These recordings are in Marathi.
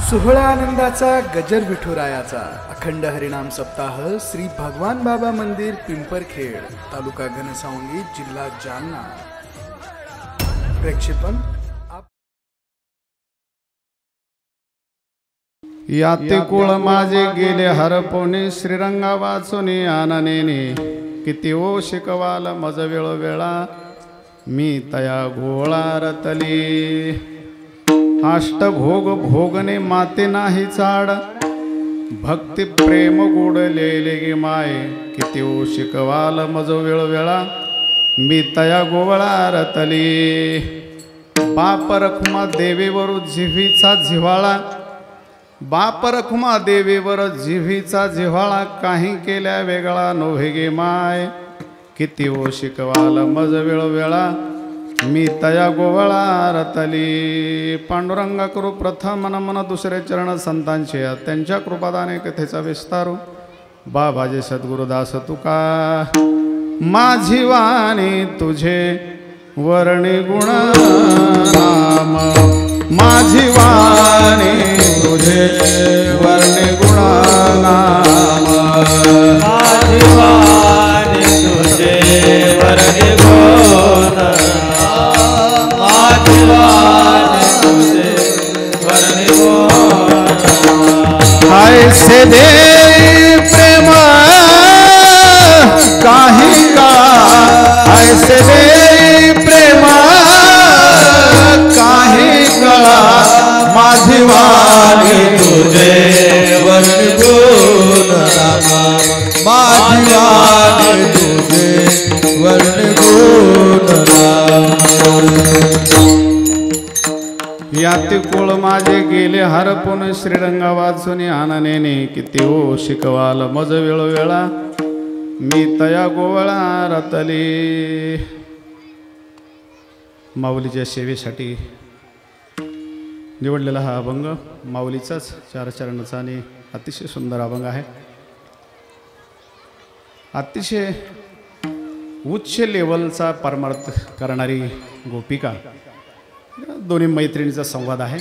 सोहळा आनंदाचा गजर विठुरायाचा अखंड हरिनाम सप्ताह श्री भगवान बाबा मंदिर पिंपरखेड तालुका घनसावंगी जिल्हा जालना। प्रेक्षेपण याते कुळ माझे गेले हरपोने श्रीरंगा वाचुनी आननेने किती ओ शिकवाल मज वेळोवेळा मी तया घोळा रतली अष्टभोग भोगने माते नाही चाड भक्ती प्रेम गोडलेले गे माय किती ओ शिकवाल मज वेळोवेळा मी तया गोवळा रतली बाप रखुमा देवीवर जिव्हीचा जिव्हाळा बाप रखुमा देवीवर जिव्हीचा जिव्हाळा काही केल्या वेगळा नव्हे गे माय किती ओ शिकवाल मज वेळोवेळा मी तया गोवळा रतली। पांडुरंगा करू प्रथम मन मन दुसरे चरण संतांचे त्यांच्या कृपादाने कथेचा विस्तारू बाबाजे सद्गुरुदास तुका माझी वाणी तुझे वर्णी गुण नाम माझी वाणी तुझे वर्णी गुण नाम माझी वाणी तुझे वर्णी गुण माझी वाणी तुझे वर्णी गुण ऐसे दे प्रेम काही का ऐसे दे प्रेम काही कळा माझी वाणी तुझे वर्णी गुण नाम माझी वाणी तुझे वर्णी गुण नाम याते कुळ माझे गेले हरपून श्रीरंगा वाचुनी आननेने किती ओ शिकवाल मज वेळोवेळा मी तया गोवळा रतली। माऊलीच्या सेवेसाठी निवडलेला हा अभंग माऊलीचाच चार चरणाचा आणि अतिशय सुंदर अभंग आहे। अतिशय उच्च लेवलचा परमार्थ करणारी गोपिका दोन्ही मैत्रिणीचा संवाद आहे।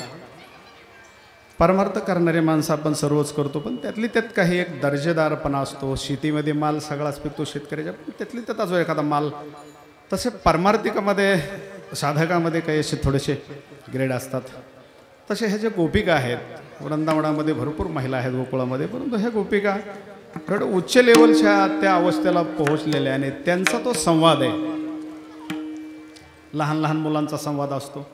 परमार्थ करणारे माणसं आपण सर्वच करतो पण त्यातली त्यात काही एक दर्जेदारपणा असतो। शेतीमध्ये माल सगळाच पिकतो शेतकऱ्याच्या पण त्यातली त्यात जो एखादा माल तसे परमार्थिकामध्ये साधकामध्ये काही असे थोडेसे ग्रेड असतात। तसे ह्या ज्या गोपिका आहेत वृंदावनामध्ये भरपूर महिला आहेत गोकुळामध्ये परंतु ह्या गोपिका थोडं उच्च लेवलच्या त्या अवस्थेला पोहोचलेल्या आणि त्यांचा तो संवाद आहे। लहान लहान मुलांचा संवाद असतो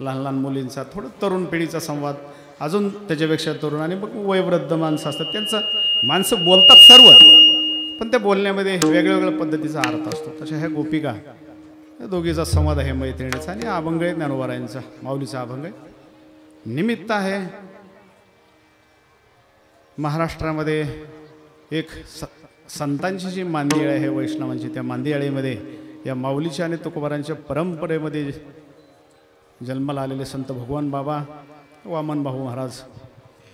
लहान लहान मुलींचा थोडं तरुण पिढीचा संवाद अजून त्याच्यापेक्षा तरुण आणि मग वयोवृद्ध माणसं असतात त्यांचं माणसं बोलतात सर्व पण त्या बोलण्यामध्ये वेगळ्या वेगळ्या पद्धतीचा अर्थ असतो। तशा ह्या गोपिका या दोघीचा संवाद आहे मैत्रिणीचा आणि अभंग आहे ज्ञानोबारायांचा माऊलीचा अभंग आहे। निमित्त आहे महाराष्ट्रामध्ये एक संतांची जी मांदियाळी आहे वैष्णवांची त्या मांदियाळीमध्ये या माऊलीच्या आणि तुकोबारांच्या परंपरेमध्ये जन्माला आलेले संत भगवान बाबा वामन भाऊ महाराज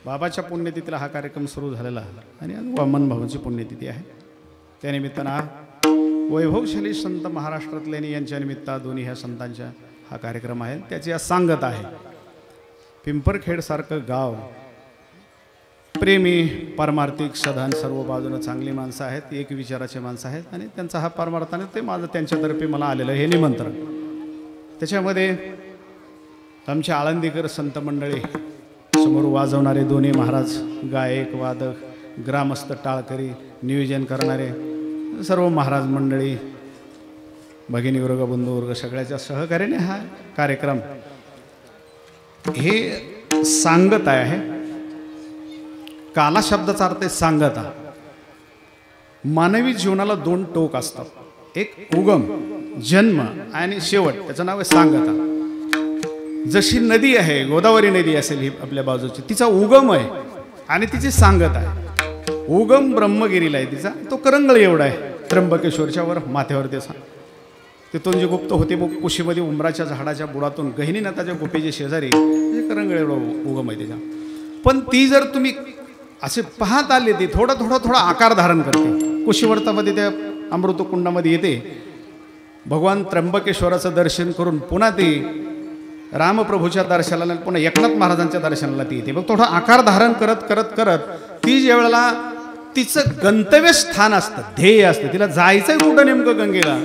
बाबाच्या पुण्यतिथीला हा कार्यक्रम सुरू झालेला आणि वामन भाऊंची पुण्यतिथी आहे। त्यानिमित्तानं हा वैभवशाली संत महाराष्ट्रातले यांच्या निमित्त दोन्ही ह्या संतांच्या हा कार्यक्रम आहे त्याची आज सांगत आहे। पिंपरखेडसारखं गाव प्रेमी परमार्थिक सधान सर्व बाजूनं चांगली माणसं आहेत एक विचाराचे माणसं आहेत आणि त्यांचा हा परमार्थाने ते माझं त्यांच्यातर्फे मला आलेलं हे निमंत्रण। त्याच्यामध्ये आमचे आळंदीकर संत मंडळी समोर वाजवणारे दोन्ही महाराज गायक वादक ग्रामस्थ टाळकरी नियोजन करणारे सर्व महाराज मंडळी भगिनी वर्ग बंधू वर्ग सगळ्याच्या सहकार्याने हा कार्यक्रम हे सांगत आहे। काला शब्दाचा अर्थ आहे सांगता। मानवी जीवनाला दोन टोक असतात एक उगम जन्म आणि शेवट त्याचं नाव आहे सांगता। जशी नदी आहे गोदावरी नदी असेल ही आपल्या बाजूची तिचा उगम आहे आणि तिची सांगत आहे। उगम ब्रह्मगिरीला आहे तिचा तो करंगळ एवढा आहे त्र्यंबकेश्वरच्या वर माथ्यावर त्याचा तिथून जी गुप्त होती मग कुशीमध्ये उमराच्या झाडाच्या बुडातून गहिनीनाथाच्या गुफेचे शेजारी करंगळ एवढं उगम आहे त्याचा। पण ती जर तुम्ही असे पाहत आले ती थोडा थोडा थोडा आकार धारण करते। कुशीवर्तामध्ये त्या अमृतकुंडामध्ये येते भगवान त्र्यंबकेश्वराचं दर्शन करून पुन्हा ती रामप्रभूच्या दर्शनाला पुन्हा एकनाथ महाराजांच्या दर्शनाला ती येते. मग थोडं आकार धारण करत करत करत ती ज्या वेळेला तिचं गंतव्य स्थान असतं, ध्येय असतं, तिला जायचंय कुठं नेमकं गंगेला.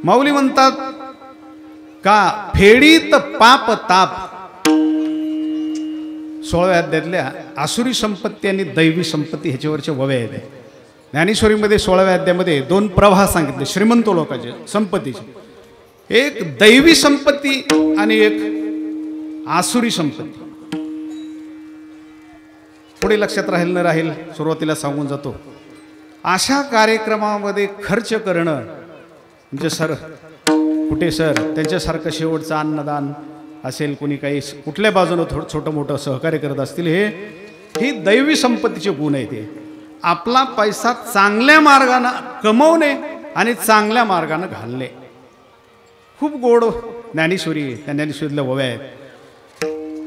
माऊली म्हणतात का फेडीत पाप ताप. 16व्या अध्यायातल्या आसुरी संपत्ती आणि दैवी संपत्ती ह्याच्यावरचे ववे आहेत. ज्ञानेश्वरीमध्ये 16व्या अध्यायामध्ये 2 प्रवाह सांगितले श्रीमंत लोकांचे संपत्तीचे. एक दैवी संपत्ती आणि एक आसुरी संपत्ती. पुढे लक्षात राहील न राहील सुरुवातीला सांगून जातो. अशा कार्यक्रमामध्ये खर्च करणं म्हणजे सर कुठे सर त्यांच्यासारखं शेवटचं अन्नदान असेल, कोणी काही कुठल्या बाजूनं थोडं छोटं मोठं सहकार्य करत असतील, ही दैवी संपत्तीचे गुण आहे. ते आपला पैसा चांगल्या मार्गानं कमवणे आणि चांगल्या मार्गानं घालणे. खूप गोड ज्ञानेश्वरी, त्या ज्ञानेश्वरीतल्या ओव्या आहेत.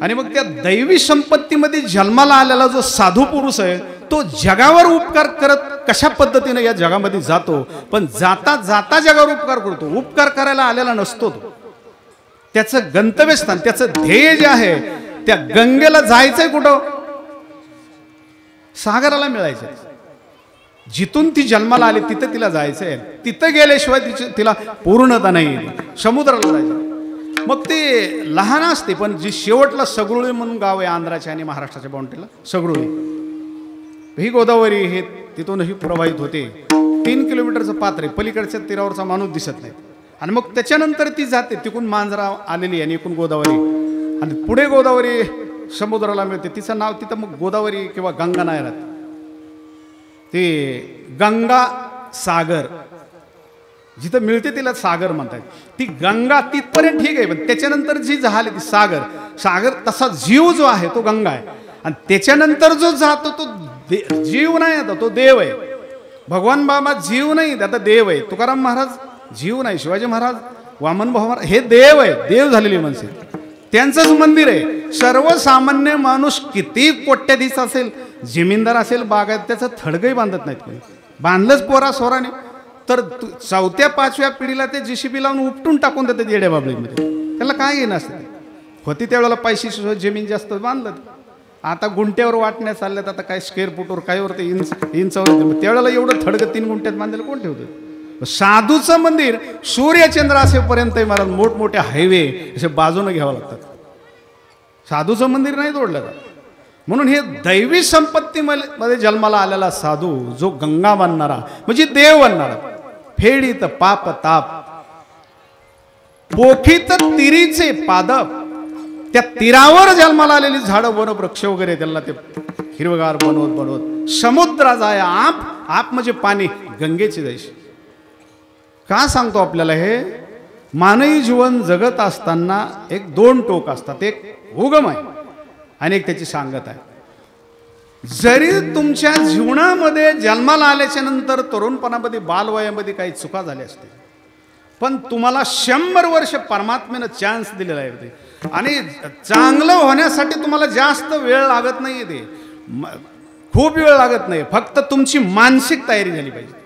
आणि मग त्या दैवी संपत्तीमध्ये जन्माला आलेला जो साधू पुरुष आहे तो जगावर उपकार करत कशा पद्धतीने या जगामध्ये जातो, पण जाता जाता जगावर उपकार करतो. उपकार करायला आलेला नसतो तो. त्याचं गंतव्यस्थान, त्याचं ध्येय जे आहे त्या गंगेला जायचंय कुठं, सागराला मिळायचं. जिथून ती जन्माला आली तिथं तिला जायचंय. तिथं गेल्याशिवाय तिला पूर्णता नाही. समुद्राला जायचं. मग ते लहान असते, पण जी शेवटला सगळुळी म्हणून गाव आहे आंध्राच्या आणि महाराष्ट्राच्या बाउंड्रीला, सगळुळी ही गोदावरी हे तिथूनही प्रवाहित होते. 3 किलोमीटरचं पात्र आहे. पलीकडच्या तीरावरचा माणूस दिसत नाही. आणि मग त्याच्यानंतर ती जाते. तिकून मांजरा आलेली आणि एकूण गोदावरी, आणि पुढे गोदावरी समुद्राला मिळते. तिचं नाव तिथं मग गोदावरी किंवा गंगा नाही राहत, ते गंगा सागर. जिथं मिळते तिला सागर म्हणतात. ती गंगा तिथपर्यंत ठीक आहे, पण त्याच्यानंतर जी झाली ती सागर. सागर तसा जीव जो आहे तो गंगा आहे, आणि त्याच्यानंतर जो जातो तो जीव नाही, आता तो देव आहे. भगवान बाबा जीव नाही, आता देव आहे. तुकाराम महाराज जीव नाही, शिवाजी महाराज, वामन भाऊ महाराज हे देव आहे. देव झालेली माणसे, त्यांचंच मंदिर आहे. सर्वसामान्य माणूस किती कोट्याधीश असेल, जमीनदार असेल, बागायत, त्याचं थडगही बांधत नाहीत कोणी. बांधलंच पोरा सोराने तर 4थ्या 5व्या पिढीला ते JCB लावून उपटून टाकून देतात येड्या बाबळीमध्ये. त्याला काय घेणं असतं. होती त्यावेळेला पैसे जमीन जास्त बांधलं. आता गुंट्यावर वाटण्यात चालल्यात. आता काय स्क्वेअर फुटवर कायवर ते इंचावर. त्यावेळेला एवढं थडगं 3 गुंठ्यात बांधलेलं कोण ठेवतं. साधूचं मंदिर सूर्यचंद्र असेपर्यंत मला मोठमोठे हायवे असे बाजूने घ्यावं लागतात. साधूचं मंदिर नाही तोडलं जात. म्हणून हे दैवी संपत्तीमध्ये जन्माला आलेला साधू जो गंगा बनणारा म्हणजे देव बनणारा. फेडीत पाप ताप पोखीत तिरीचे पादप. त्या तीरावर जन्माला आलेली झाडं वन वृक्ष वगैरे त्याला ते हिरवगार बनवत समुद्रा जाय. आप म्हणजे पाणी, गंगेची जैशी. का सांगतो आपल्याला हे. मानवी जीवन जगत असताना 2 टोक असतात. एक उगम आहे आणि एक त्याची सांगत आहे. जरी तुमच्या जीवनामध्ये जन्माला आल्याच्या नंतर तरुणपणामध्ये बालवयामध्ये काही चुका झाल्या असतील, पण तुम्हाला 100 वर्ष परमात्म्यानं चान्स दिलेला आहे. आणि चांगलं होण्यासाठी तुम्हाला जास्त वेळ लागत नाही. ते खूप वेळ लागत नाही. फक्त तुमची मानसिक तयारी झाली पाहिजे.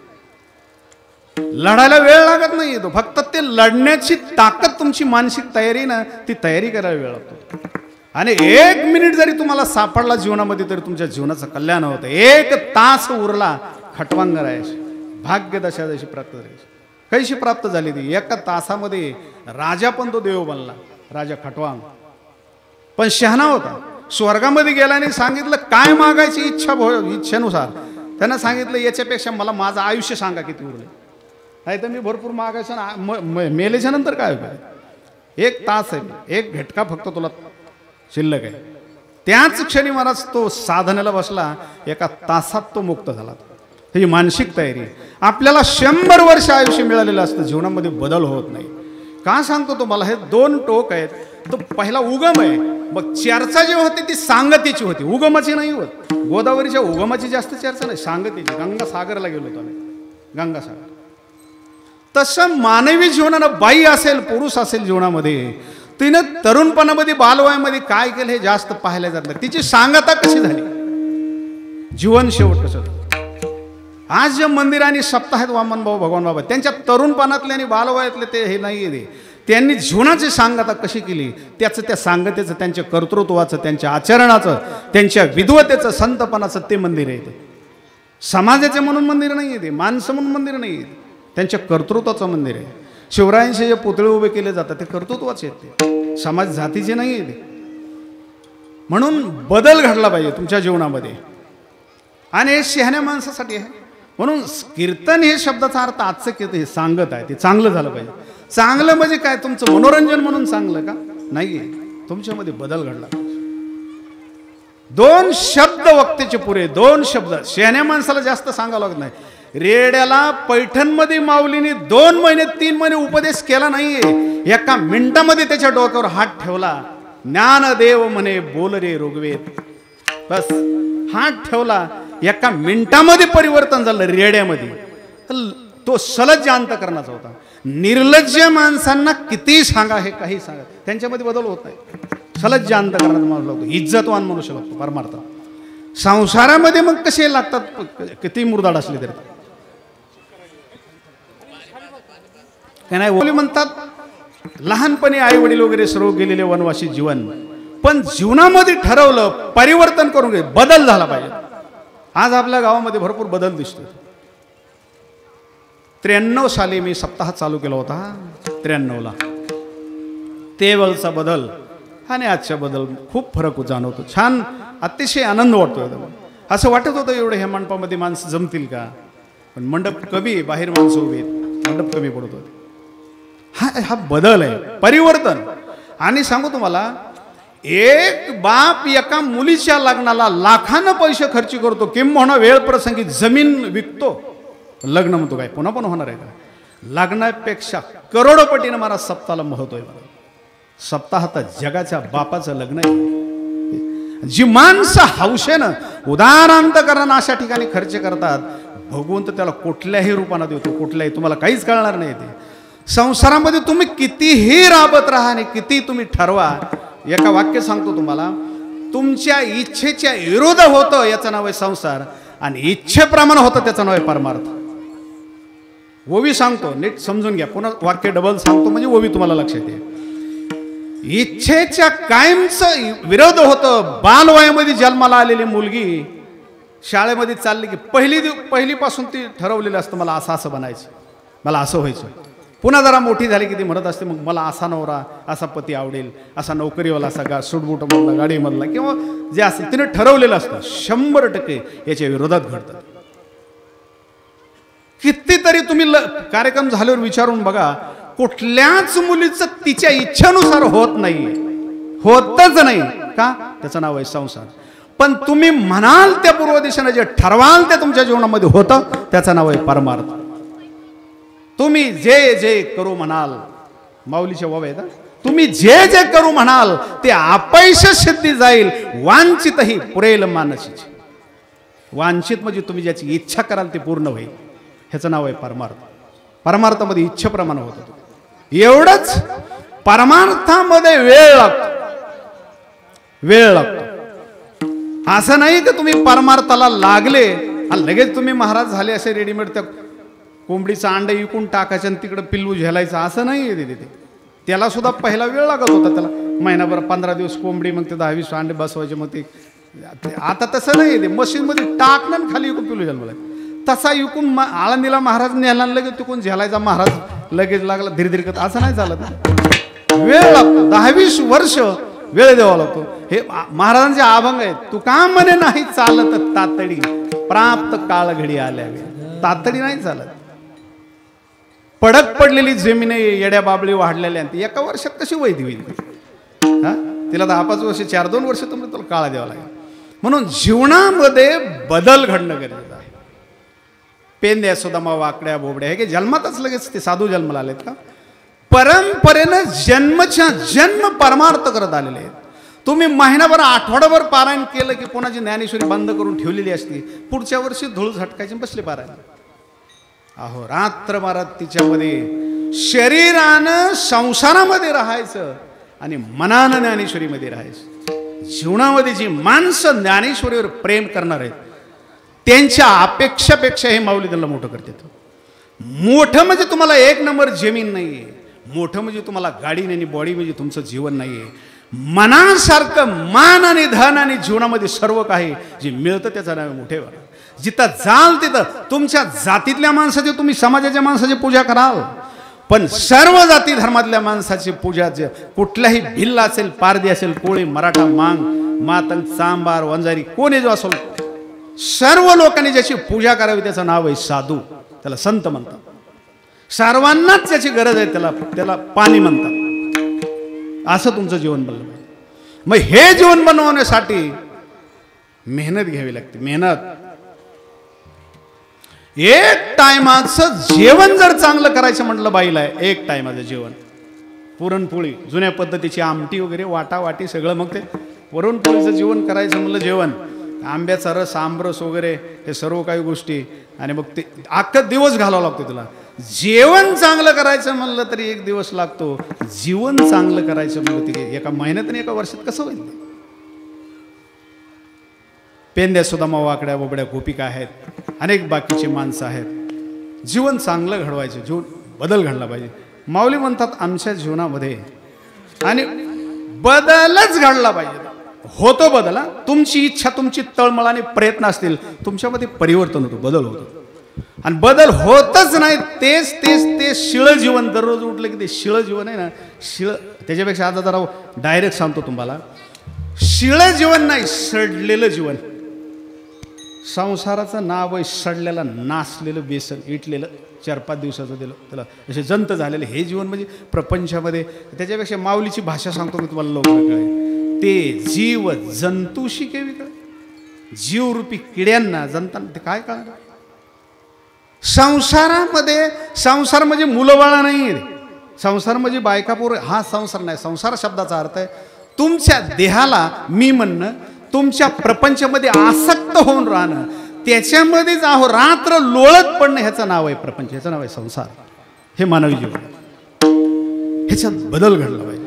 लढायला वेळ लागत नाही. तो फक्त ते लढण्याची ताकद तुमची मानसिक तयारी ना, ती तयारी करायला वेळ लागतो. आणि 1 मिनिट जरी तुम्हाला सापडला जीवनामध्ये तरी तुमच्या जीवनाचं कल्याण होतं. 1 तास उरला खटवांग राहायची, भाग्यदशा जशी प्राप्त झाली. कशी प्राप्त झाली ती. 1 तासामध्ये राजा पण तो देव बनला. राजा खटवांग पण शहाणा होता. स्वर्गामध्ये गेला आणि सांगितलं काय मागायची इच्छेनुसार. त्यानं सांगितलं याच्यापेक्षा मला माझं आयुष्य सांगा किती उरले. नाही तर मी भरपूर मागायचं. मेल्याच्या नंतर काय होईल. 1 तास आहे, 1 घटका फक्त तुला शिल्लक आहे. त्याच क्षणी महाराज तो साधनेला बसला. 1 तासात तो मुक्त झाला. त्याची मानसिक तयारी. आपल्याला 100 वर्ष आयुष्य मिळालेलं असतं, जीवनामध्ये बदल होत नाही. का सांगतो तुम्हाला. हे 2 टोक आहेत. तो पहिला उगम आहे. मग चर्चा जी होती ती सांगतेची होती, उगमाची नाही होत. गोदावरीच्या उगमाची जास्त चर्चा नाही, सांगतेची. गंगा सागरला गेलो होतो आम्ही, गंगा सागर. तसं मानवी जीवनानं बाई असेल पुरुष असेल जीवनामध्ये तिनं तरुणपणामध्ये बालवयामध्ये काय केलं हे जास्त पाहायला जात नाही. तिची सांगता कशी झाली, जीवन शेवट कसं. आज जे मंदिर आणि सप्ताह आहेत वामन भाऊ भगवान बाबा त्यांच्या तरुणपणातले आणि बालवयातले ते हे नाही आहे. त्यांनी जीवनाची सांगता कशी केली त्याचं, त्या सांगतेचं, त्यांच्या कर्तृत्वाचं, त्यांच्या आचरणाचं, त्यांच्या विद्वतेचं, संतपणाचं ते मंदिर आहे. ते समाजाचे म्हणून मंदिर नाही आहे, ते माणसं म्हणून मंदिर नाही आहे, त्यांच्या कर्तृत्वाचं मंदिर आहे. शिवरायांचे जे पुतळे उभे केले जातात ते कर्तृत्वाचे आहेत, ते समाज जातीचे नाही आहे ते. म्हणून बदल घडला पाहिजे तुमच्या जीवनामध्ये, आणि हे शहाण्या माणसासाठी आहे. म्हणून कीर्तन हे शब्दाचा अर्थ आजचं कीर्तन हे सांगत आहे, ते चांगलं झालं पाहिजे. चांगलं म्हणजे काय, तुमचं मनोरंजन म्हणून चांगलं का नाही, तुमच्यामध्ये बदल घडला पाहिजे. 2 शब्द वक्तेचे पुरे, 2 शब्द. शहाण्या माणसाला जास्त सांगावं लागत नाही. रेड्याला पैठणमध्ये माऊलीने 2 महिने 3 महिने उपदेश केला नाहीये. एका मिनिटामध्ये त्याच्या डोक्यावर हात ठेवला, ज्ञानदेव म्हणे बोल रे ऋग्वेद, बस हात ठेवला, एका मिनिटामध्ये परिवर्तन झालं रेड्यामध्ये. तो सलज्ज अंतकरणाचा होता. निर्लज्ज माणसांना किती सांगा, हे काही सांगा, त्यांच्यामध्ये बदल होत नाही. सलज्ज अंतकरणाचा माणूस लागतो, इज्जतवान मनुष्य लागतो परमार्थ. संसारामध्ये मग कसे लागतात, किती मुरदाड असले तरी काय नाही. ओली म्हणतात लहानपणी आई वडील वगैरे सर्व गेलेले वनवासी जीवन, पण जीवनामध्ये ठरवलं परिवर्तन करून घे, बदल झाला पाहिजे. आज आपल्या गावामध्ये भरपूर बदल दिसतो. 93 साली मी सप्ताह चालू केला होता. 93ला तेवळचा बदल आणि आजच्या बदल खूप फरक जाणवतो. छान, अतिशय आनंद वाटतो. असं वाटत होतं एवढं ह्या मंडपामध्ये माणसं जमतील का, पण मंडप कमी, बाहेर माणसं उभी आहेत, मंडप कमी पडत होते. हा बदल आहे, परिवर्तन. आणि सांगू तुम्हाला, एक बाप एका मुलीच्या लग्नाला लाखानं पैसे खर्च करतो, किंबहुना वेळ प्रसंगी जमीन विकतो. लग्न म्हणतो काय पुन्हा पुन्हा होणार आहे का? लग्नापेक्षा करोडपटीनं मला सप्ताहाला महत्व आहे. सप्ताह तर जगाच्या बापाचं लग्न आहे. जी माणसं हौशेनं उदारांतकरण अशा ठिकाणी खर्च करतात, भगवंत त्याला कुठल्याही रूपानं देतो, कुठल्याही, तुम्हाला काहीच कळणार नाही. ते संसारामध्ये तुम्ही कितीही राबत राहा आणि किती तुम्ही ठरवा, एका वाक्य सांगतो तुम्हाला, तुमच्या इच्छेच्या विरोध होतं याचं नाव आहे संसार, आणि इच्छेप्रमाणे होतं त्याचं नाव आहे परमार्थ. ओवी सांगतो, नीट समजून घ्या, पुन्हा वाक्य डबल सांगतो म्हणजे ओवी तुम्हाला लक्षात येते. इच्छेच्या कायमचं विरोध होतं. बालवयामध्ये जन्माला आलेली मुलगी शाळेमध्ये चालली की पहिलीपासून ती ठरवलेलं असतं, मला असं असं बनायचं, मला असं व्हायचं. पुन्हा जरा मोठी झाली की ती म्हणत असते, मग मला असा नवरा, असा पती आवडेल, असा नोकरीवाला, असा सूटबूटमधला, गाडीमधला, किंवा जे असेल तिने ठरवलेलं असतं. 100% याच्या विरोधात घडतात. कितीतरी तुम्ही कार्यक्रम झाल्यावर विचारून बघा, कुठल्याच मुलीचं तिच्या इच्छेनुसार होत नाही, होतच नाही का, त्याचं नाव आहे संसार. पण तुम्ही म्हणाल त्या पूर्व दिशेने जे ठरवाल ते तुमच्या जीवनामध्ये होतं, त्याचं नाव आहे परमार्थ. तुम्ही जे जे करू म्हणाल, माऊलीच्या वाव आहेत, तुम्ही जे जे करू म्हणाल ते अपयश सिद्धी जाईल. वांछित ही पुरेल मानसीची. वांछित म्हणजे तुम्ही ज्याची इच्छा कराल ते पूर्ण होईल, ह्याचं नाव आहे परमार्थ. परमार्थामध्ये इच्छेप्रमाणे होतं. एवढंच, परमार्थामध्ये वेळ लागतो. असं नाही की तुम्ही परमार्थाला लागले आणि लगेच तुम्ही महाराज झाले असे रेडीमेड त्या कोंबडीचं अंड विकून टाकायचं आणि तिकडं पिल्लू झेलायचं, असं नाही आहे. तिथे त्याला सुद्धा पहिला वेळ लागत होता. त्याला महिनाभर 15 दिवस कोंबडी, मग ते 10-20 अंडे बसवायचे. मग ते आता तसं नाही, ते मशीनमध्ये टाकणं खाली विकून पिल्लू जन्मला. तसा विकून आळंदीला महाराज न्यायला लगेच तिकून झेलायचा, महाराज लगेच लागला धीरे धीरे करत, असं नाही चालत. वेळ लागतो. 10-20 वर्ष वेळ द्यावा लागतो. हे महाराजांचे अभंग आहेत. तू का म्हणे नाही चालत तातडी, प्राप्त काळ घडी आल्या. तातडी नाही चालत. पडक पडलेली जमीन येड्या बाबळी वाढलेल्या, एका वर्षात कशी वैधी होईल? हा, तिला 10-5 वर्ष, 4-2 वर्ष तुला काळ द्यावा लागेल. म्हणून जीवनामध्ये बदल घडणं गरजेचं आहे. पेंद्या सुदामा वाकड्या बोबड्या हे की जन्मातच लगेच ते साधू जन्माला आलेत का? परंपरेनं जन्मच्या जन्म परमार्थ करत आलेले आहेत. तुम्ही महिनाभर, आठवडाभर पारायण केलं की कोणाची ज्ञानेश्वरी बंद करून ठेवलेली असते, पुढच्या वर्षी धूळ झटकायची बसले पारायण. अहो, रात्र मारत तिच्यामध्ये शरीरानं संसारामध्ये राहायचं आणि मनानं ज्ञानेश्वरीमध्ये राहायचं. जीवनामध्ये जी माणसं ज्ञानेश्वरीवर प्रेम करणार आहेत त्यांच्या अपेक्षापेक्षा हे माऊली त्यांना मोठं करतात. मोठं म्हणजे तुम्हाला 1 नंबर जमीन नाही आहे, मोठं म्हणजे तुम्हाला गाडी नाही, बॉडी म्हणजे तुमचं जीवन नाही आहे. मनासारखं मान आणि धन आणि जीवनामध्ये सर्व काही जे मिळतं त्याचं नाव मोठे. जिथं जाल तिथं तुमच्या जातीतल्या माणसाची, तुम्ही समाजाच्या माणसाची पूजा कराल, पण सर्व जाती धर्मातल्या माणसाची पूजा, कुठल्याही भिल्ल असेल, पारधी असेल, कोळी, मराठा, मांग, मातंग, चांबार, वंजारी, कोणी जो असेल, सर्व लोकांनी ज्याची पूजा करावी त्याचं नाव आहे साधू. त्याला संत म्हणतात. सर्वांनाच त्याची गरज आहे, त्याला पाणी म्हणतात. असं तुमचं जीवन बनलं पाहिजे. मग हे जीवन बनवण्यासाठी मेहनत घ्यावी लागते. मेहनत. एक टायमाचं जेवण जर चांगलं करायचं म्हटलं बाईला, एक टायमाचं जेवण, पुरणपोळी, जुन्या पद्धतीची आमटी वगैरे, वाटावाटी सगळं, मग ते पुरणपोळीचं जेवण करायचं म्हणलं, जेवण, आंब्याचा रस, आमरस वगैरे, हे सर्व काही गोष्टी, आणि मग ते अख्खा दिवस घालावा लागतो तुला. जेवण चांगलं करायचं म्हणलं तरी एक दिवस लागतो. जीवन चांगलं करायचं म्हणलं तरी एका महिन्यात आणि एका वर्षात कसं होईल? पेंद्या, सुदामा, वाकड्या, बोबड्या, गोपिका आहेत, अनेक बाकीचे माणसं आहेत. जीवन चांगलं घडवायचं, जीवन बदल घडला पाहिजे. माऊली म्हणतात आमच्या जीवनामध्ये आणि बदलच घडला पाहिजे. होतो बदल. तुमची इच्छा, तुमची तळमळ आणि प्रयत्न असतील, तुमच्यामध्ये परिवर्तन होतं, बदल होतो. आणि बदल होतच नाही, तेच तेच ते शिळ जीवन, दररोज उठलं की ते शिळ जीवन आहे ना, शिळ. त्याच्यापेक्षा आता जरा डायरेक्ट सांगतो तुम्हाला, शिळ जीवन नाही, सडलेलं जीवन. संसाराचं नाव आहे सडलेलं, नासलेलं बेसन, इटलेलं, 4-5 दिवसाचं दिलं त्याला, असे जंत झालेलं हे जीवन म्हणजे प्रपंचामध्ये. त्याच्यापेक्षा माऊलीची भाषा सांगतो मी तुम्हाला, लोक कळे ते जीव जंतूशी केवी कळे, जीवरूपी किड्यांना, जंतांना ते काय कळणार? संसारामध्ये, संसार म्हणजे मुलं बाळा नाही, संसार म्हणजे बायका पोर, हा संसार नाही. संसार शब्दाचा अर्थ आहे तुमच्या देहाला मी म्हणणं, तुमच्या प्रपंचामध्ये आसक्त होऊन राहणं, त्याच्यामध्येच रात्र लोळत पडणं, ह्याचं नाव आहे प्रपंच, ह्याचं नाव आहे संसार. हे मानवी जीवन, ह्याच्यात बदल घडला पाहिजे.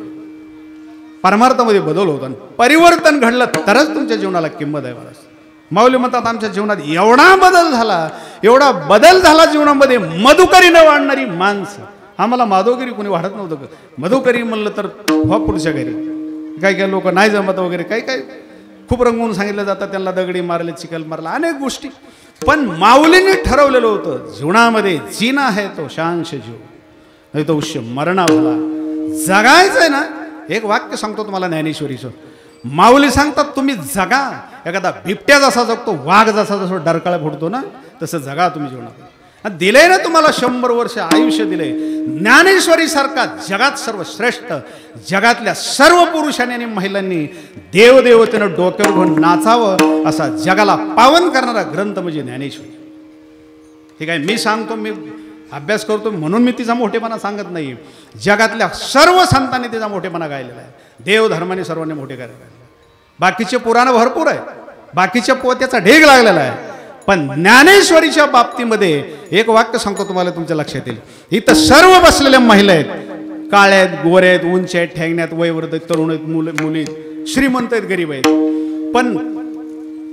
परमार्थामध्ये बदल होतो आणि परिवर्तन घडलं तरच तुमच्या जीवनाला किंमत आहे. मला माऊली म्हणतात आमच्या जीवनात एवढा बदल झाला, एवढा बदल झाला जीवनामध्ये, मधुकरी न वाढणारी माणसं. आम्हाला माधवगिरी कोणी वाढत नव्हतं. मधुकरी म्हणलं तर पुढच्या घरी काही काही लोक नाही जमत वगैरे, काही काही खूप रंगवून सांगितलं जातं, त्यांना दगडी मारले, चिखल मारला, अनेक गोष्टी. पण माऊलीने ठरवलेलं होतं जीवनामध्ये जीना आहे तो शांश जीव, नाही तो उष्य मरणा भला. जगायचंय ना. एक वाक्य सांगतो तुम्हाला ज्ञानेश्वरीचं. माऊली सांगतात तुम्ही जगा. एखादा बिबट्या जसा जगतो, वाघ जसा जसं डरकाळा फुटतो ना, तसं जगा तुम्ही जीवनात. दिलंय ना तुम्हाला 100 वर्ष आयुष्य दिलंय. ज्ञानेश्वरी सारखा जगात सर्वश्रेष्ठ, जगातल्या सर्व पुरुषांनी आणि महिलांनी देवदेवतेनं डोक्यावर घेऊन नाचावं असा जगाला पावन करणारा ग्रंथ म्हणजे ज्ञानेश्वरी. हे काय मी सांगतो, मी अभ्यास करतो म्हणून मी तिचा मोठेपणा सांगत नाही. जगातल्या सर्व संतांनी तिचा मोठेपणा गायलेला आहे. देवधर्माने सर्वांनी मोठे करायला. बाकीचे पुराण भरपूर आहे, बाकीच्या पोत्याचा ढेग लागलेला आहे, पण ज्ञानेश्वरीच्या बाबतीमध्ये एक वाक्य सांगतो तुम्हाला, तुमच्या लक्षात येईल. इथं सर्व बसलेल्या महिला आहेत, काळ्या आहेत, गोऱ्या आहेत, उंच आहेत, ठेंगण्यात, वयवृद्ध आहेत, तरुण आहेत, मुली, श्रीमंत आहेत, गरीब आहेत. पण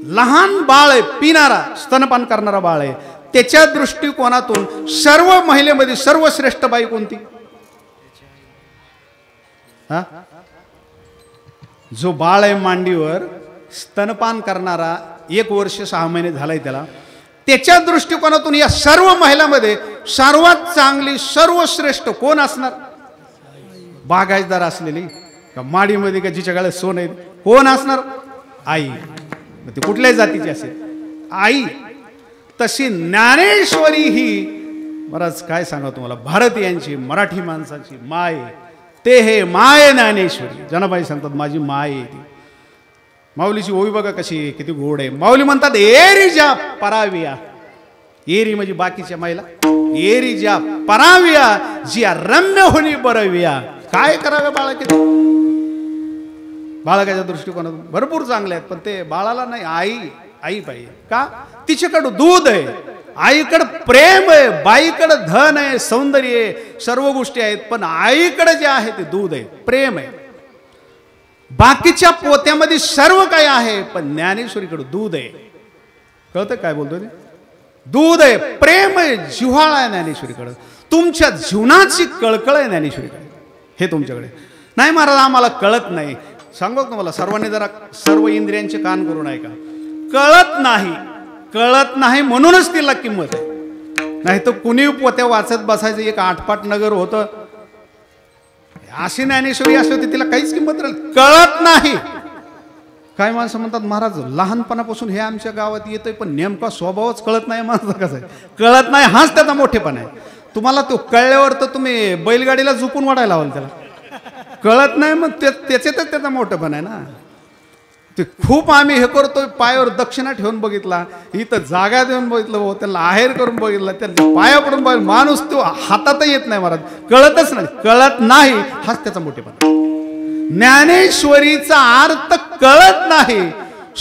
लहान बाळ आहे, पिणारा, स्तनपान करणारा बाळ आहे, त्याच्या दृष्टिकोनातून सर्व महिलेमध्ये सर्वश्रेष्ठ बाई कोणती? हा, जो बाळ आहे मांडीवर, स्तनपान करणारा, 1 वर्ष 6 महिने झालाय त्याला, त्याच्या दृष्टिकोनातून या सर्व महिलांमध्ये सर्वात चांगली, सर्वश्रेष्ठ कोण असणार? बागायतदार असलेली का, माडीमध्ये का, जिच्या गळ्यात सोन आहे, कोण असणार? आई. ती कुठल्याही जातीची असेल, आई. तशी ज्ञानेश्वरी ही, बराच काय सांगा तुम्हाला, भारतीयांची, मराठी माणसाची माय. ते हे माय ज्ञानेश्वरी. जनाबाई सांगतात माझी माय आहे ती. माऊलीची ओवी बघा कशी, किती गोड आहे. माऊली म्हणतात एरी ज्या पराविया. एरी म्हणजे बाकीच्या महिला. एरी ज्या पराविया, जिया रम्य होणी बरविया. काय करावे बाळा, किती बाळकाच्या दृष्टिकोनातून भरपूर चांगले आहेत, पण ते बाळाला नाही, आई पाहिजे. का? तिच्याकडं दूध आहे, आईकडं प्रेम आहे, बाईकडं धन आहे, सौंदर्य आहे, सर्व गोष्टी आहेत, पण आईकडे जे आहे ते दूध आहे, प्रेम आहे. बाकीच्या पोत्यामध्ये सर्व काही आहे, पण ज्ञानेश्वरीकडे दूध आहे. कळतं काय बोलतोय ते? दूध आहे, प्रेम आहे, जिव्हाळा आहे ज्ञानेश्वरीकडे. तुमच्या जीवनाची कळकळ आहे ज्ञानेश्वरीकडे, हे तुमच्याकडे नाही. महाराज आम्हाला कळत नाही. सांगू तुम्हाला, सर्वांनी जरा सर्व इंद्रियांचे कान करून ऐका. कळत नाही म्हणूनच तिला किंमत आहे. नाही तर कुणी पोत्या वाचत बसायचं, एक आठपाट नगर होतं, अशी ज्ञानेश्वरी अशी होती, तिला काहीच किंमत राहील. कळत नाही. काय माणसं म्हणतात, महाराज लहानपणापासून हे आमच्या गावात येतंय, पण नेमका स्वभावच कळत नाही. माणसं कसं आहे, कळत नाही, हाच त्याचा मोठेपणा आहे. तुम्हाला तो कळल्यावर तर तुम्ही बैलगाडीला झुपून वाढायला लावाल त्याला. कळत नाही मग त्याच्यातच त्याचा मोठेपणा आहे ना. ते खूप आम्ही हे करतोय, पायावर दक्षिणा ठेवून बघितला, इथं जागा देऊन बघितलं, हो त्याला आहेर करून बघितलं, त्याला पाया पडून बघितलं, माणूस तो हातात येत नाही महाराज. कळतच नाही. कळत नाही हाच त्याचा मोठेपणा. ज्ञानेश्वरीचा अर्थ कळत नाही.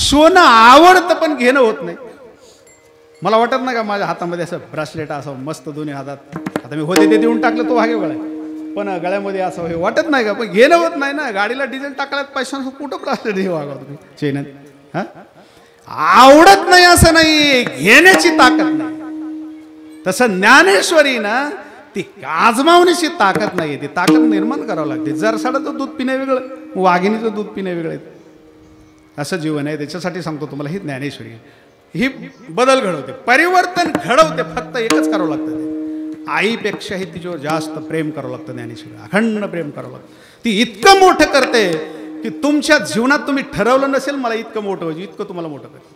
सोनं आवडतं पण घेणं होत नाही. मला वाटत नाही का माझ्या हातामध्ये असं ब्रासलेट असावं मस्त दोन्ही हातात. आता मी होते ते देऊन टाकलं, तो भागे गळा, पण गळ्यामध्ये असं हे वाटत नाही का, पण घेणं होत नाही ना. गाडीला डिझेल टाकल्यात पैसा कुठं ब्रासलेट हे वागा तुम्ही चेन. हा, आवडत नाही असं नाही, घेण्याची ताकद नाही. तसं ज्ञानेश्वरी ना, ती आजमावण्याची ताकद नाही, ती ताकद निर्माण करावं लागते. जरसाडाचं दूध पिणे वेगळं, वाघिणीचं दूध पिणे वेगळं, असं जीवन आहे. त्याच्यासाठी सांगतो तुम्हाला, ही ज्ञानेश्वरी ही बदल घडवते, परिवर्तन घडवते. फक्त एकच करावं लागतं, आईपेक्षाही तिच्यावर जास्त प्रेम करावं लागतं. ज्ञानेश्वरी अखंड प्रेम करावं लागतं. ती इतकं मोठं करते की तुमच्या जीवनात तुम्ही ठरवलं नसेल मला इतकं मोठं व्हायचं, इतकं तुम्हाला मोठं करते,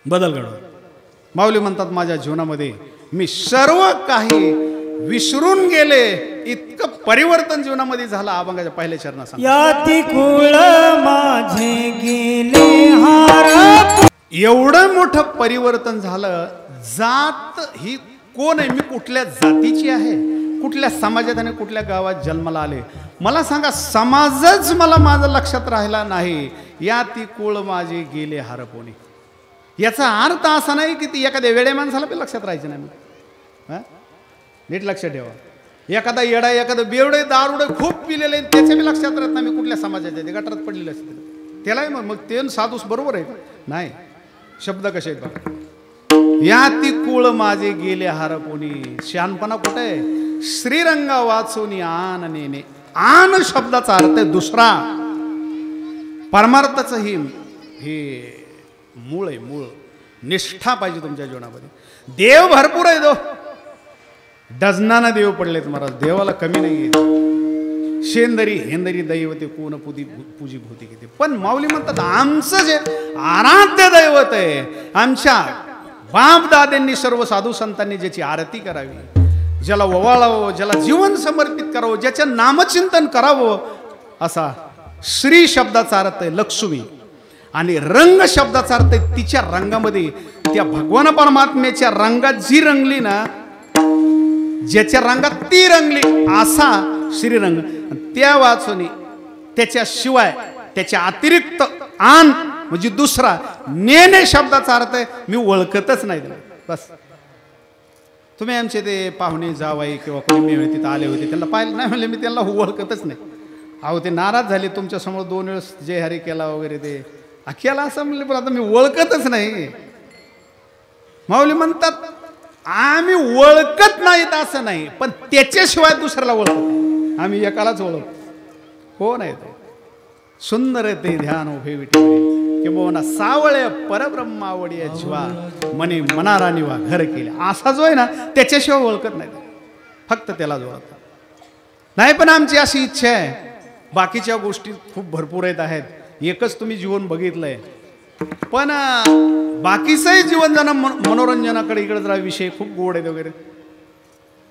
बदल घडवते. माऊली म्हणतात, माझ्या जीवनामध्ये मी सर्व काही विसरून गेले, इतकं परिवर्तन जीवनामध्ये झालं. अभंगाच्या पहिल्या चरणात सांग, याती कुळ माझे गेले हार. एवढं मोठं परिवर्तन झालं. जात ही कोण आहे, मी कुठल्या जातीची आहे, कुठल्या समाजात आणि कुठल्या गावात जन्माला आले, मला सांगा. समाजच मला माझं लक्षात राहिला नाही. या ती कुळ माझे गेले हरपोनी. याचा अर्थ असा नाही की ती एखाद्या वेड्या माणसाला पण लक्षात राहायचं नाही. हां, नीट लक्षात ठेवा. एखादा येडा, एखादं बेवडे, दारुडे खूप पिलेले, त्याच्या बी लक्षात राहत नाही मी कुठल्या समाजाचे, ते गटारात पडलेलं असते त्यालाही मग ते साधूस बरोबर आहे का नाही. शब्द कसे आहेत बघा, या ती कुळ माझे गेले हरपोनी. शहाणपणा कुठे आहे, श्रीरंगा वाचून आन नेणे. आन शब्दाचा अर्थ आहे दुसरा, परमार्थाचं हे मूळ आहे. मूळ निष्ठा पाहिजे तुमच्या जीवनामध्ये. देव भरपूर आहे, दो डझनानं देव पडलेत महाराज, देवाला कमी नाही आहे. शेंदरी हेंदरी दैवते कोण पूजी भूती घेते. पण माऊली म्हणतात, आमचं जे आराध्य दैवत आहे, आमच्या बाप दाद्यांनी सर्व साधू संतांनी ज्याची आरती करावी, ज्याला ओवाळावं, ज्याला जीवन समर्पित करावं, ज्याचं नामचिंतन करावं, असा श्री शब्दाचा अर्थ आहे लक्ष्मी, आणि रंग शब्दाचा अर्थ आहे तिच्या रंगामध्ये, त्या भगवान परमात्म्याच्या रंगात जी रंगली ना, ज्याच्या रंगात ती रंगली, असा श्रीरंग. त्या वाचून त्याच्याशिवाय त्याच्या अतिरिक्त आन म्हणजे दुसरा नेणे शब्दाचा अर्थ आहे मी ओळखतच नाही. बस तुम्ही आमचे ते पाहुणे जावाई किंवा कोणी मेळे तिथं आले होते, त्यांना पाहिलं नाही म्हणले, मी त्यांना ओळखतच नाही. अहो ते नाराज झाले तुमच्यासमोर 2 वेळेस जय हरी केला वगैरे, ते केला असं म्हणले, पण आता मी ओळखतच नाही. माऊली म्हणतात, आम्ही ओळखत नाहीत असं नाही, पण त्याच्याशिवाय दुसऱ्याला ओळखत आम्ही एकालाच ओळखतो. कोण आहे तो? सुंदर ते ध्यान उभे विठे किंवा सावळे परब्रह्मावडी जीवा मनी मनारा निवा घर केले, असा जो आहे ना त्याच्याशिवाय ओळखत नाही, फक्त त्यालाच ओळखतात. नाही पण आमची अशी इच्छा आहे, बाकीच्या गोष्टी खूप भरपूर आहेत. एकच तुम्ही जीवन बघितलंय, पण बाकीचंही जीवन जण मनोरंजनाकडे इकडे जरा विषय खूप गोड आहेत वगैरे.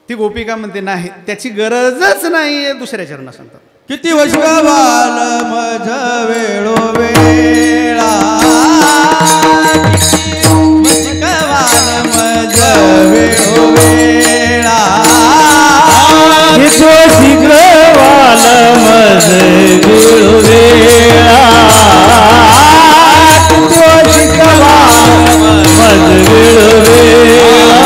ती गोपिका म्हणते नाही, त्याची गरजच नाही. दुसऱ्या चरणा सांगतात, किती वशकावाल मज वेळो वेळा, वशकावाल मज वेळो वेळा, किती शीघ्रवाल मज वेळो वेळा, किती शीघ्रवाल मज वेळो वेळा,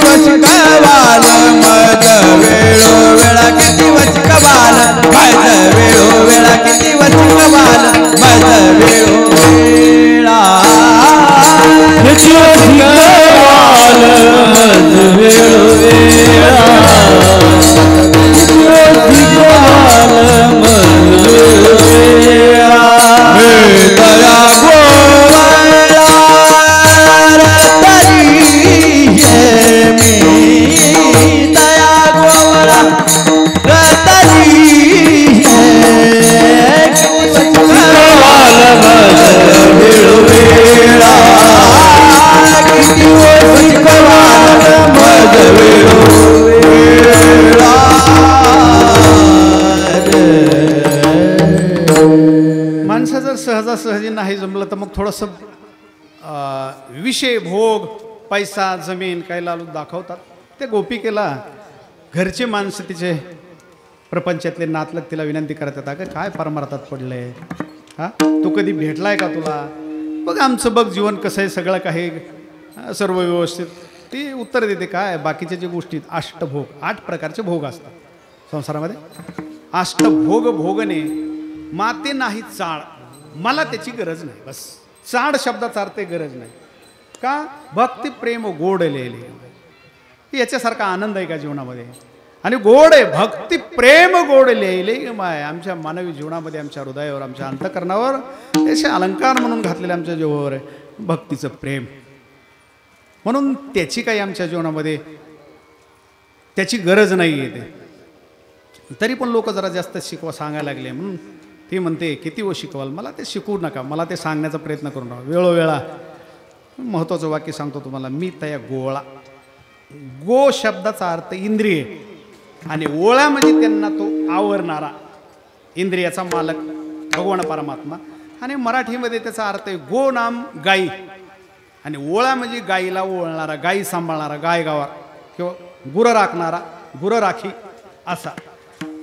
वशकावाल मज वेळो वेळा, किती वचकवाल मज वेळो वेळा, किती वचकवाल माणसं जर सहजासहजी नाही जमलं तर मग थोडंसं विषय भोग पैसा जमीन काही लालू दाखवतात. ते गोपिकेला घरचे माणसं तिचे प्रपंचातले नातलग तिला विनंती करतात, अगं काय परमार्थात पडलंय, हा तू कधी भेटलाय का तुला, बघ आमचं बघ जीवन कसं आहे, सगळं काही सर्व व्यवस्थित. ती उत्तर देते काय बाकीच्या ज्या गोष्टी अष्टभोग 8 प्रकारचे भोग असतात संसारामध्ये. अष्टभोग भोगणे माते नाही चाळ, मला त्याची गरज नाही. बस चाड शब्दाचा अर्थ गरज नाही. का भक्ती प्रेम गोड लिहिले याच्यासारखा आनंद आहे का जीवनामध्ये. आणि गोड आहे भक्ती प्रेम गोड लिहिले माय आमच्या मानवी जीवनामध्ये आमच्या हृदयावर आमच्या अंतकरणावर असे अलंकार म्हणून घातलेले आमच्या जीवावर आहे भक्तीचं प्रेम. म्हणून त्याची काही आमच्या जीवनामध्ये त्याची गरज नाही आहे. ते तरी पण लोक जरा जास्त शिकवा सांगायला लागले म्हणून ती म्हणते किती व शिकवाल, मला ते शिकवू नका, मला ते सांगण्याचा प्रयत्न करू नका. वेळोवेळा महत्त्वाचं वाक्य सांगतो तुम्हाला, मी तया गोळा. गो शब्दाचा अर्थ इंद्रिय आणि ओळा म्हणजे त्यांना तो आवरणारा इंद्रियाचा मालक भगवान परमात्मा. आणि मराठीमध्ये त्याचा अर्थ आहे गो नाम गाई आणि ओळा म्हणजे गाईला ओळणारा, गाई सांभाळणारा, गाय गावा किंवा गुरं राखणारा, गुरं राखी असा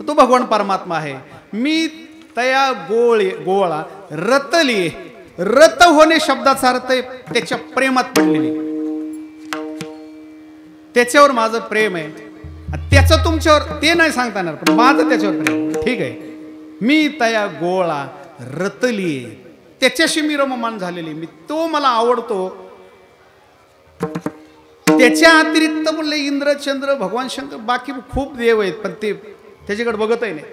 तो भगवान परमात्मा आहे. मी तया गोळा रतली. रत होणे शब्दाचा अर्थ आहे त्याच्या प्रेमात पडलेली, त्याच्यावर माझं प्रेम आहे. त्याचं तुमच्यावर ते नाही सांगता येणार पण माझं त्याच्यावर प्रेम. ठीक आहे, मी तया गोळा रतली, त्याच्याशी मी रममान झालेली, मी तो मला आवडतो. त्याच्या अतिरिक्त बोलले इंद्र चंद्र भगवान शंकर बाकी खूप देव आहेत पण ते त्याच्याकडे बघतही नाही.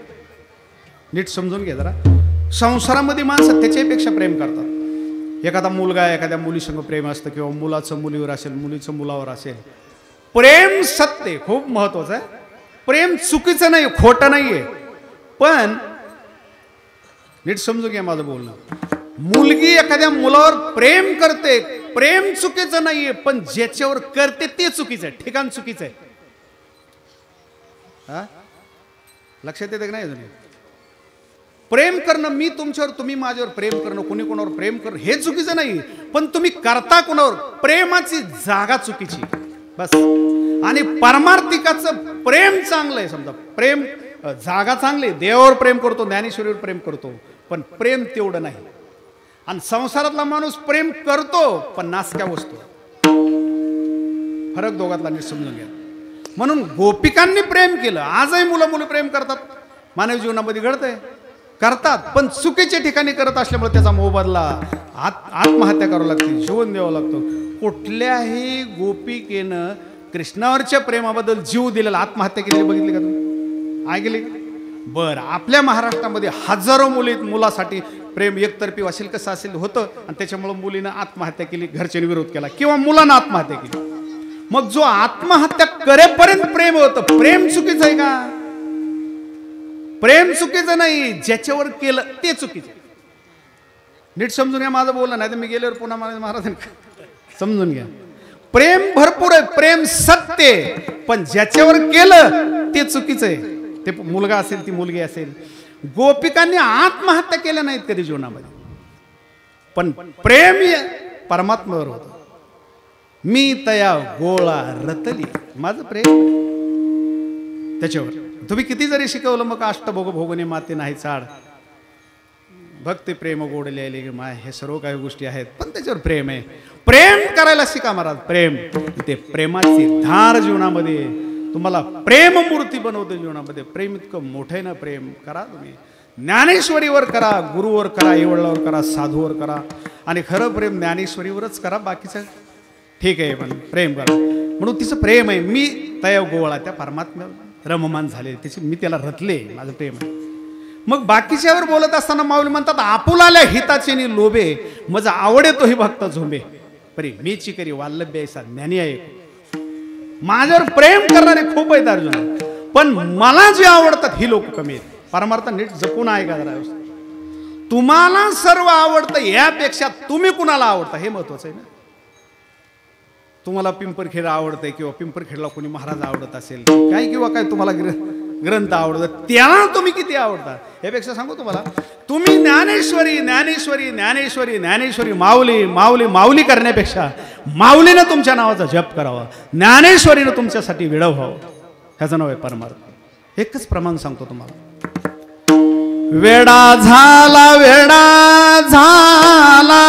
नीट समजून घ्या जरा. संसारामध्ये माणसं त्याच्यापेक्षा प्रेम करतात. एखादा मुलगा एखाद्या मुलीसंग प्रेम असतं किंवा मुलाचं मुलीवर असेल, मुलीचं मुलावर असेल. प्रेम सत्य खूप महत्वाचं आहे. प्रेम चुकीचं नाही, खोटं नाहीये, पण नीट समजून घ्या माझं बोलणं. मुलगी एखाद्या मुलावर प्रेम करते, प्रेम चुकीचं नाहीये, पण ज्याच्यावर करते ते चुकीचं आहे, ठिकाण चुकीचं आहे. हा लक्षात येते की नाही अजून. प्रेम करणं मी तुमच्यावर, तुम्ही माझ्यावर प्रेम करणं, कोणी कोणावर प्रेम करणं हे चुकीचं नाही, पण तुम्ही करता कोणावर, प्रेमाची जागा चुकीची बस. आणि पारमार्थिकाचं प्रेम चांगलं आहे. समजा प्रेम जागा चांगली, देवावर प्रेम करतो, ज्ञानेश्वरीवर प्रेम करतो, पण प्रेम तेवढं नाही. आणि संसारातला माणूस प्रेम करतो पण नासक्या वस्तू, फरक दोघातला नीट समजून घ्या. म्हणून गोपिकांनी प्रेम केलं. आजही मुलं मुली प्रेम करतात, मानवी जीवनामध्ये घडतंय, करतात, पण चुकीच्या ठिकाणी करत असल्यामुळे त्याचा मोबदला आत्महत्या करावं लागते, जीवन द्यावं लागतं. कुठल्याही गोपिकेनं कृष्णावरच्या प्रेमाबद्दल जीव दिलेला आत्महत्या केलेली बघितली का तुम्ही? ऐकली? बरं, आपल्या महाराष्ट्रामध्ये हजारो मुलासाठी प्रेम एकतर्फी असेल कसं असेल होतं आणि त्याच्यामुळं मुलीनं आत्महत्या केली, घरच्यांनी विरोध केला किंवा मुलानं आत्महत्या केली. मग जो आत्महत्या करेपर्यंत प्रेम होतं, प्रेम चुकीचं आहे का? प्रेम चुकीचं नाही, ज्याच्यावर केलं ते चुकीचं. नीट समजून घ्या माझं बोलणं, नाही तर मी गेल्यावर पुन्हा महाराज समजून घ्या. प्रेम भरपूर आहे, प्रेम सत्य, पण ज्याच्यावर केलं ते चुकीचं आहे. ते मुलगा असेल ती मुलगी असेल. गोपिकांनी आत्महत्या केल्या नाहीत कधी जीवनामध्ये, पण प्रेम परमात्म्यावर होतं. मी तया गोळा रतली, माझं प्रेम त्याच्यावर. तुम्ही किती जरी शिकवलं मग अष्टभोग भोगणे माते नाही चाड, भक्ती प्रेम गोड लिहिले माय, हे सर्व काही गोष्टी आहेत, पण त्याच्यावर प्रेम आहे. प्रेम करायला शिका महाराज. प्रेम ते प्रेमाची धार जीवनामध्ये तुम्हाला प्रेम मूर्ती बनवते जीवनामध्ये. प्रेम इतकं मोठं ना, प्रेम करा तुम्ही. ज्ञानेश्वरीवर करा, गुरुवर करा, आईवडिलावर करा, साधूवर करा, आणि खरं प्रेम ज्ञानेश्वरीवरच करा, बाकीचं ठीक आहे पण प्रेम करा. म्हणून तिचं प्रेम आहे. मी तया गोळा, त्या परमात्म्या रममान झाले, त्याची मी त्याला रतले, माझं प्रेम आहे. मग बाकीच्यावर बोलत असताना माऊली म्हणतात, आपुलाल्या हिताचे नि लोभे मज आवडे तो ही भक्त झोंबे, परी मीची करी वाल्लभ्य ऐसा ज्ञानी आहे. माझ्यावर प्रेम करणारे खूप आहेत अर्जुन, पण मला जे आवडतात ही लोक कमी आहेत. परमार्थ नीट जपून आहे का जरा. तुम्हाला सर्व आवडतं यापेक्षा तुम्ही कुणाला आवडता हे महत्वाचं आहे ना. तुम्हाला पिंपरखेड आवडतंय किंवा पिंपरखेडला कोणी महाराज आवडत असेल काय, किंवा काय तुम्हाला ग्रंथ आवडतात, त्याला तुम्ही किती आवडता यापेक्षा सांगू तुम्हाला, तुम्ही ज्ञानेश्वरी ज्ञानेश्वरी ज्ञानेश्वरी ज्ञानेश्वरी माऊली माऊली माऊली करण्यापेक्षा माऊलीनं तुमच्या नावाचा जप करावा, ज्ञानेश्वरीनं तुमच्यासाठी विडव व्हावं, ह्याचं नाव आहे परमार्थ. एकच प्रमाण सांगतो तुम्हाला. वेडा झाला वेडा झाला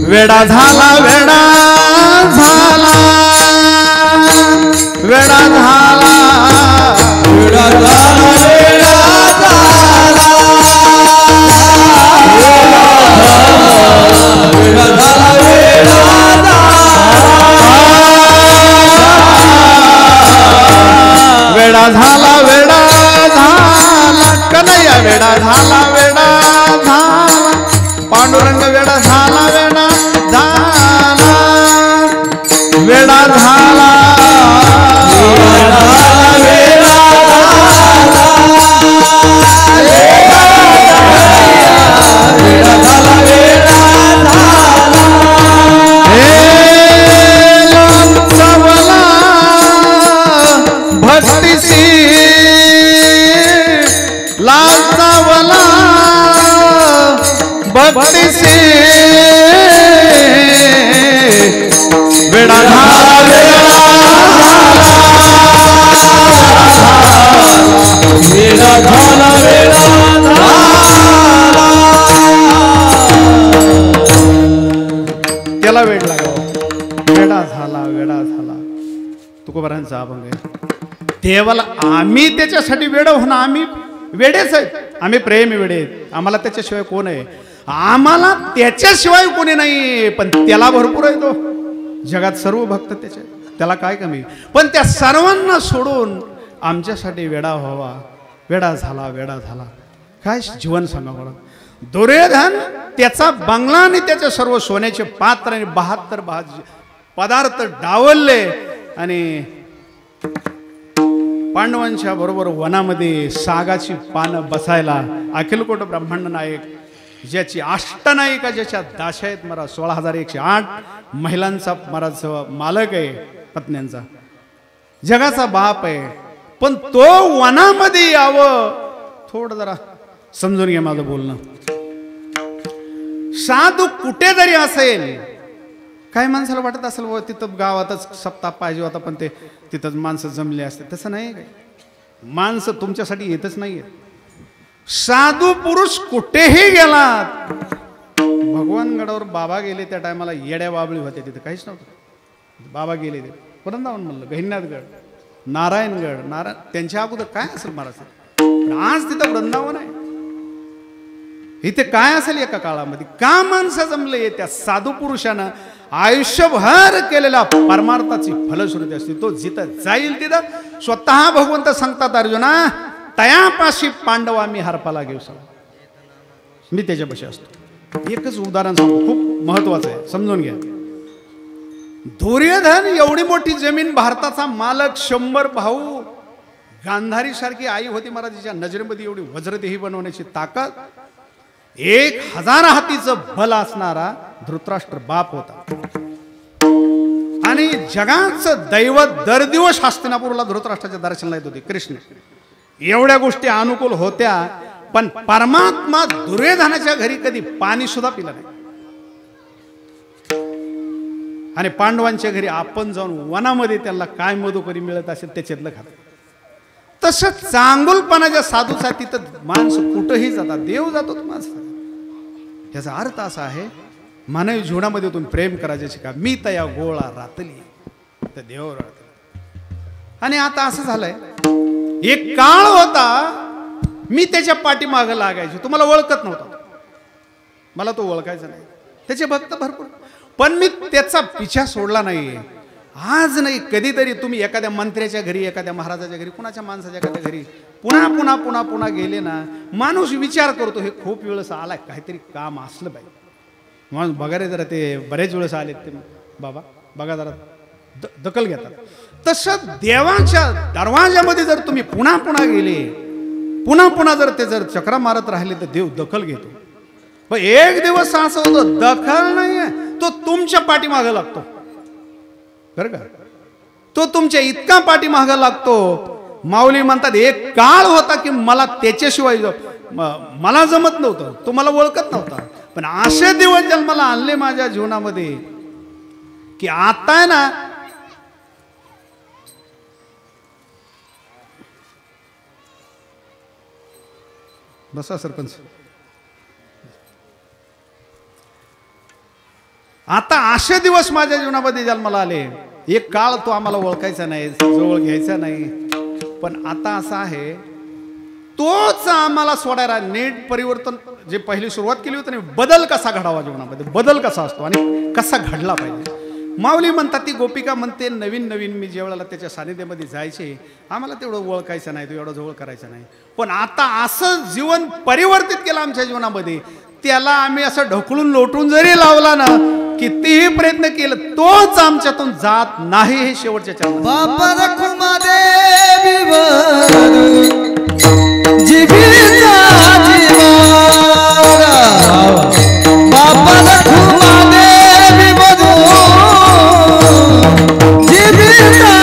वेडा झाला वेडा झाला वेडा झाला वेडा झाला वेडा झाला वेडा झाला वेडा झाला वेडा झाला कन्हैया वेडा झाला वेडा झाला पांडुरंग वेडा झाला वेडा झाला वेडा झाला भक्तीसी वेडा झाला वेडा झाला वेडा झाला त्याला वेड लागला. वेडा झाला वेडा झाला तुकोबारांचा अभंग आहे. देवाला आम्ही त्याच्यासाठी वेड होणं, आम्ही वेडेच आहेत, आम्ही प्रेमी वेडे आहेत, आम्हाला त्याच्याशिवाय कोण आहे, आम्हाला त्याच्याशिवाय कोणी नाही, पण त्याला भरपूर आहे. तो जगात सर्व भक्त त्याचे, त्याला काय कमी, पण त्या सर्वांना सोडून आमच्यासाठी वेडा व्हावा, वेडा झाला वेडा झाला. काय जीवन सांगा बरं. दुर्योधन त्याचा बंगला आणि त्याचे सर्व सोन्याचे पात्र आणि 72 पदार्थ डावलले आणि पांडवांच्या बरोबर वनामध्ये सागाची पानं बसायला अखिलकोट ब्रह्मांड नायक, ज्याची अष्टनायिका, ज्याच्या दाशा आहेत मला 16,108 महिलांचा महाराज मालक आहे, पत्न्यांचा, जगाचा बाप आहे, पण तो वनामध्ये यावं. थोडं जरा समजून घ्या माझं बोलणं. साधू कुठे जरी असेल, काय माणसाला वाटत असेल व तिथं गावातच सप्ताह पाहिजे होता, पण ते तिथंच माणसं जमले असते, तसं नाही. माणसं तुमच्यासाठी येतच नाहीये. साधू पुरुष कुठेही गेलात, भगवानगडावर बाबा गेले त्या टायमाला येड्या बाबळी होते, तिथे काहीच नव्हतं. बाबा गेले ते वृंदावन म्हणलं, गहिनाथगड, नारायणगड, त्यांच्या अगोदर काय असेल महाराज, आज तिथं वृंदावन आहे. इथे काय असेल एका काळामध्ये, का माणसं जमले. त्या साधू पुरुषानं आयुष्यभर केलेल्या परमार्थाची फलश्रुती असते. तो जिथं जाईल तिथं स्वतः भगवंत सांगतात, अर्जुना तयापाशी पांडवा मी हरपाला घेऊ सांग, मी त्याच्यापाशी असतो. एकच उदाहरण सांगतो, खूप महत्वाचं आहे, समजून घ्या. दुर्योधन एवढी मोठी जमीन, भारताचा मालक, 100 भाऊ, गांधारी सारखी आई होती महाराजांच्या नजरेमध्ये, एवढी वज्रदेही बनवण्याची ताकद, 1000 हातीचं बल असणारा धृतराष्ट्र बाप होता. आणि जगाचं दैवत दर दिवस हस्तिनापूरला धृतराष्ट्राच्या दर्शनाला येत होते कृष्ण. एवढ्या गोष्टी अनुकूल होत्या, पण परमात्मा दुर्योधनाच्या घरी कधी पाणी सुद्धा पिलं नाही. आणि पांडवांच्या घरी आपण जाऊन वनामध्ये त्यांना काय मधुकरी मिळत असेल त्याच्यातलं खात. तसं चांगुलपणाच्या साधूचा तिथं माणसं कुठंही जातात, देव जातो माणसं. याचा अर्थ असा आहे, मानवी जीवनामध्ये तुम्ही प्रेम करायचे शिका. मी तया गोळा रातली तर देव राहतली. आणि आता असं झालंय, एक काळ होता मी त्याच्या पाठीमागं लागायचो, तुम्हाला ओळखत नव्हता, मला तो ओळखायचा नाही, त्याचे भक्त भरपूर, पण मी त्याचा पिछा सोडला नाही. आज नाही कधीतरी तुम्ही एखाद्या मंत्र्याच्या घरी, एखाद्या महाराजाच्या घरी, कुणाच्या माणसाच्या एखाद्या घरी पुन्हा पुन्हा पुन्हा पुन्हा गेले ना, माणूस विचार करतो हे खूप वेळेस आलाय, काहीतरी काम असलं पाहिजे. माणूस बघा रे जरा, ते बरेच वेळेस आलेत ते बाबा, बघा जरा दखल घेतात. तसं देवाच्या दरवाजामध्ये जर तुम्ही पुन्हा पुन्हा गेले, पुन्हा पुन्हा जर ते जर चक्रा मारत राहिले तर देव दखल घेतो. पण एक दिवस असं होतं, दखल नाहीये, तो तुमच्या पाठीमागं लागतो बरं का. तो तुमच्या इतका पाठीमागं लागतो माऊली म्हणतात एक काळ होता की मला त्याच्याशिवाय मला जमत नव्हतं, तो मला ओळखत नव्हता, पण असे दिवस जन्माला आणले माझ्या जीवनामध्ये की आता आहे ना बसा सरपंच, आता असे दिवस माझ्या जीवनामध्ये जन्माला आले. एक काळ तो आम्हाला ओळखायचा नाही, जवळ घ्यायचा नाही, पण आता असा आहे तोच आम्हाला सोडायला. नीट परिवर्तन जे पहिली सुरुवात केली होती ना, बदल कसा घडावा जीवनामध्ये, बदल कसा असतो आणि कसा घडला पाहिजे. माऊली म्हणतात, ती गोपिका म्हणते, नवीन नवीन मी ज्यावेळेला त्याच्या सानिध्यामध्ये जायचे आम्हाला तेवढं ओळखायचं नाही, तो एवढं जवळ करायचं नाही, पण आता असं जीवन परिवर्तित केलं आमच्या जीवनामध्ये, त्याला आम्ही असं ढकलून लोटून जरी लावला ना, कितीही प्रयत्न केलं तोच आमच्यातून जात नाही. हे शेवटच्या चरणात बापा रखुमा देवी जीविता जीवारा, बापा रखुमा देवी मधु जीविता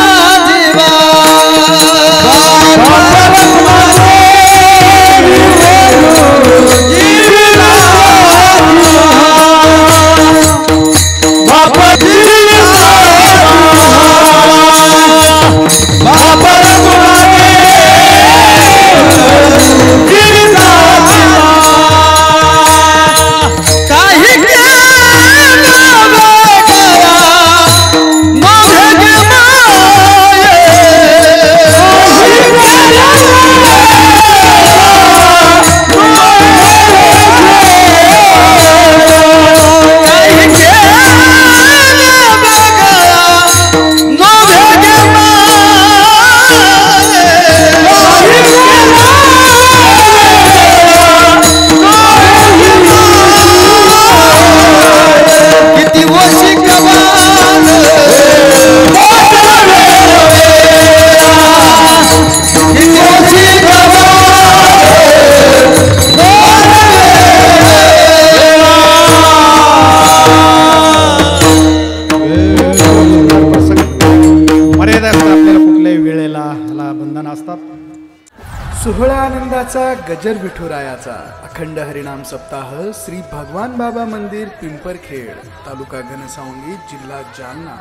सोहळा आनंदाचा गजर विठुरायाचा अखंड हरिनाम सप्ताह श्री भगवान बाबा मंदिर पिंपरखेड, तालुका घनसावंगी, जिल्हा जालना.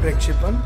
प्रेक्षेपण